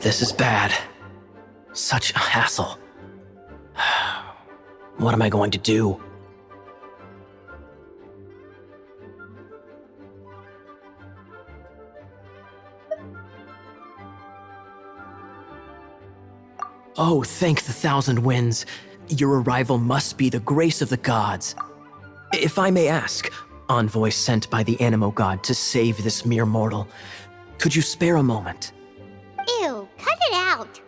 This is bad. Such a hassle. What am I going to do? Oh, thank the thousand winds. Your arrival must be the grace of the gods. If I may ask, envoy sent by the Animo god to save this mere mortal, could you spare a moment? Ew, cut it out.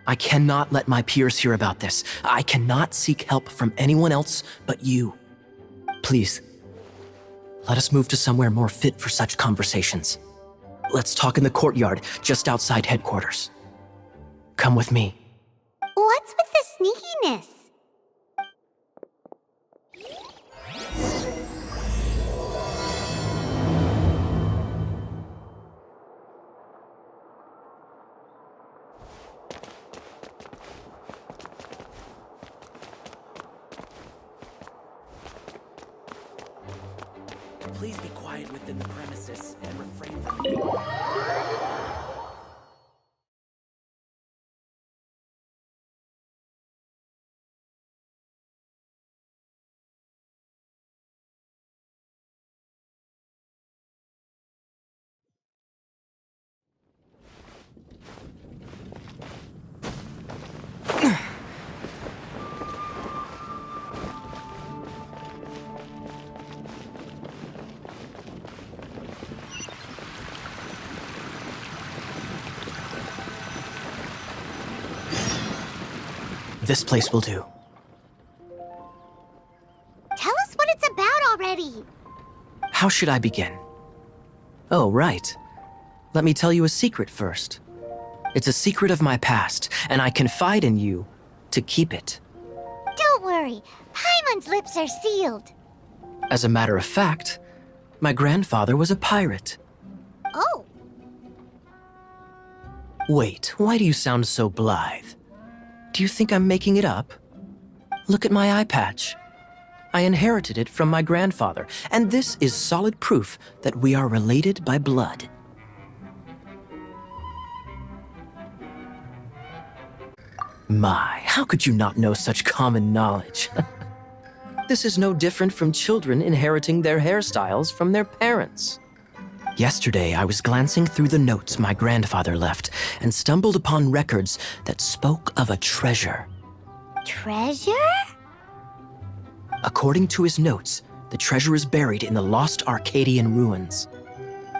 I cannot let my peers hear about this. I cannot seek help from anyone else but you. Please, let us move to somewhere more fit for such conversations. Let's talk in the courtyard, just outside headquarters. Come with me. What's with the sneakiness? Please be quiet within the premises and refrain from... This place will do. Tell us what it's about already. How should I begin? Oh, right. Let me tell you a secret first. It's a secret of my past, and I confide in you to keep it. Don't worry, Paimon's lips are sealed. As a matter of fact, my grandfather was a pirate. Oh, Wait, why do you sound so blithe? Do you think I'm making it up? Look at my eye patch. I inherited it from my grandfather, and this is solid proof that we are related by blood. My, how could you not know such common knowledge? This is no different from children inheriting their hairstyles from their parents. Yesterday, I was glancing through the notes my grandfather left and stumbled upon records that spoke of a treasure. treasure? According to his notes, the treasure is buried in the lost Arcadian ruins.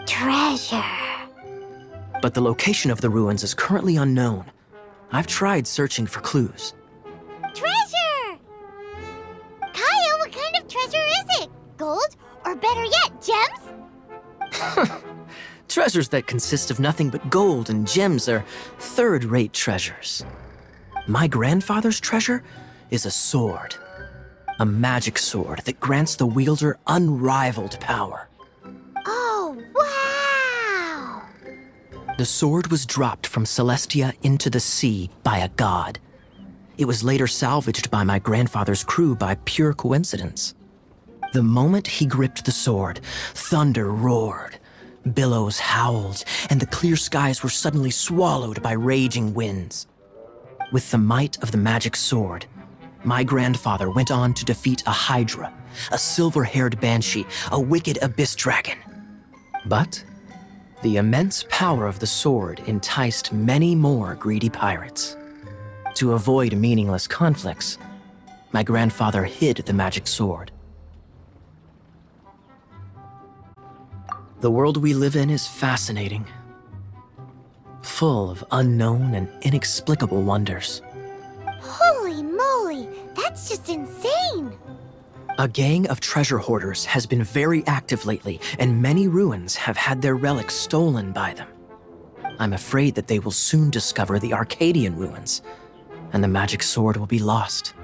Treasure. But the location of the ruins is currently unknown. I've tried searching for clues. Treasure! Kaya, what kind of treasure is it? Gold? Or better yet, gems? Treasures that consist of nothing but gold and gems are third-rate treasures. My grandfather's treasure is a sword. A magic sword that grants the wielder unrivaled power. Oh, wow! The sword was dropped from Celestia into the sea by a god. It was later salvaged by my grandfather's crew by pure coincidence. The moment he gripped the sword, thunder roared, billows howled, and the clear skies were suddenly swallowed by raging winds. With the might of the magic sword, my grandfather went on to defeat a hydra, a silver-haired banshee, a wicked abyss dragon. But the immense power of the sword enticed many more greedy pirates. To avoid meaningless conflicts, my grandfather hid the magic sword. The world we live in is fascinating, full of unknown and inexplicable wonders. Holy moly, that's just insane! A gang of treasure hoarders has been very active lately, and many ruins have had their relics stolen by them. I'm afraid that they will soon discover the Arcadian ruins, and the magic sword will be lost.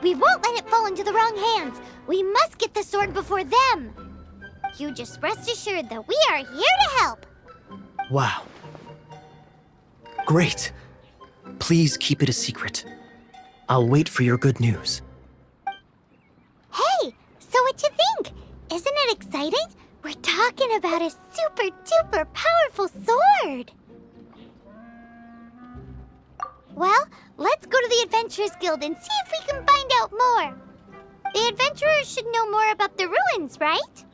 We won't let it fall into the wrong hands. We must get the sword before them. You just rest assured that we are here to help. Wow. Great. Please keep it a secret. I'll wait for your good news. Hey, so what you think? Isn't it exciting? We're talking about a super duper powerful sword. Well, let's go to the Adventurers Guild and see if we can find out more. The adventurers should know more about the ruins, right?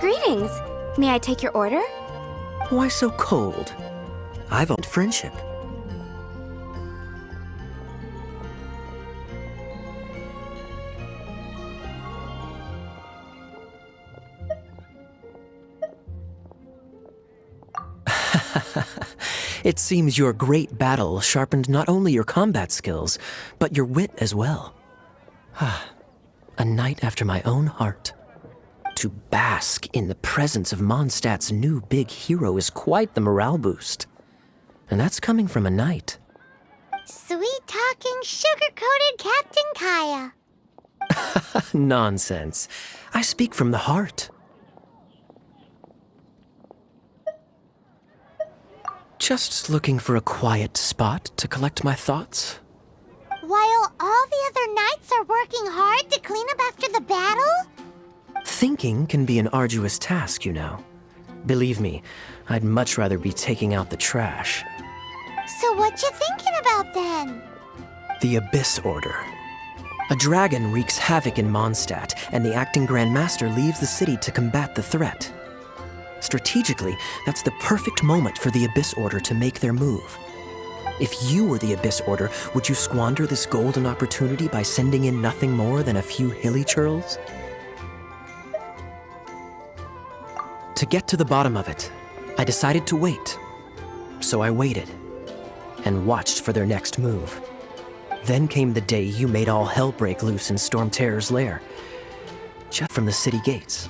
Greetings. May I take your order? Why so cold? I've owned friendship. It seems your great battle sharpened not only your combat skills, but your wit as well. A knight after my own heart. To bask in the presence of Mondstadt's new big hero is quite the morale boost. And that's coming from a knight. Sweet-talking, sugar-coated Captain Kaya. Nonsense. I speak from the heart. Just looking for a quiet spot to collect my thoughts. While all the other knights are working hard to clean up after the battle? Thinking can be an arduous task, you know. Believe me, I'd much rather be taking out the trash. So what you thinking about then? The Abyss Order. A dragon wreaks havoc in Mondstadt, and the acting Grand Master leaves the city to combat the threat. Strategically, that's the perfect moment for the Abyss Order to make their move. If you were the Abyss Order, would you squander this golden opportunity by sending in nothing more than a few hilly churls? To get to the bottom of it, I decided to wait. So I waited, and watched for their next move. Then came the day you made all hell break loose in Storm Terror's lair, just from the city gates.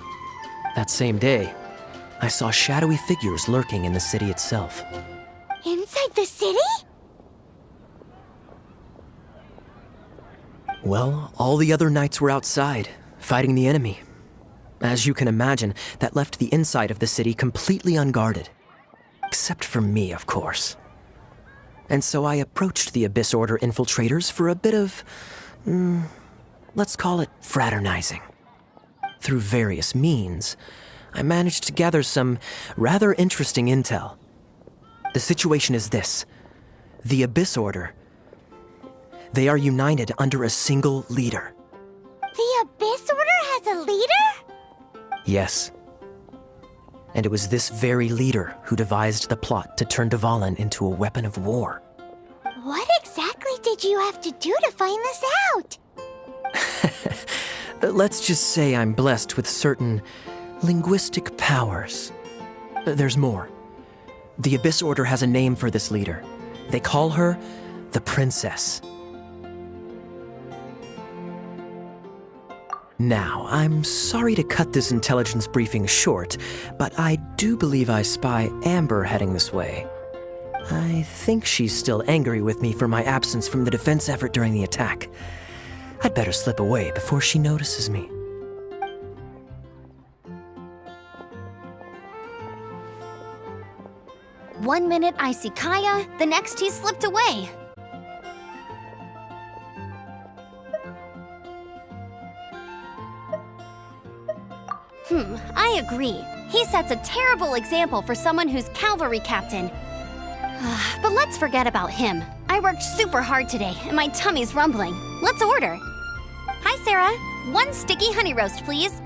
That same day, I saw shadowy figures lurking in the city itself. Inside the city? Well, all the other knights were outside, fighting the enemy. As you can imagine, that left the inside of the city completely unguarded. Except for me, of course. And so I approached the Abyss Order infiltrators for a bit of, let's call it fraternizing. Through various means, I managed to gather some rather interesting intel. The situation is this. The Abyss Order, they are united under a single leader. The Abyss Order has a leader? Yes. And it was this very leader who devised the plot to turn Dvalin into a weapon of war. What exactly did you have to do to find this out? Let's just say I'm blessed with certain linguistic powers. There's more. The Abyss Order has a name for this leader. They call her the Princess. Now, I'm sorry to cut this intelligence briefing short, but I do believe I spy Amber heading this way. I think she's still angry with me for my absence from the defense effort during the attack. I'd better slip away before she notices me. One minute I see Kaya, the next he's slipped away. I agree. He sets a terrible example for someone who's cavalry captain. But let's forget about him. I worked super hard today, and my tummy's rumbling. Let's order. Hi, Sarah. 1 sticky honey roast, please.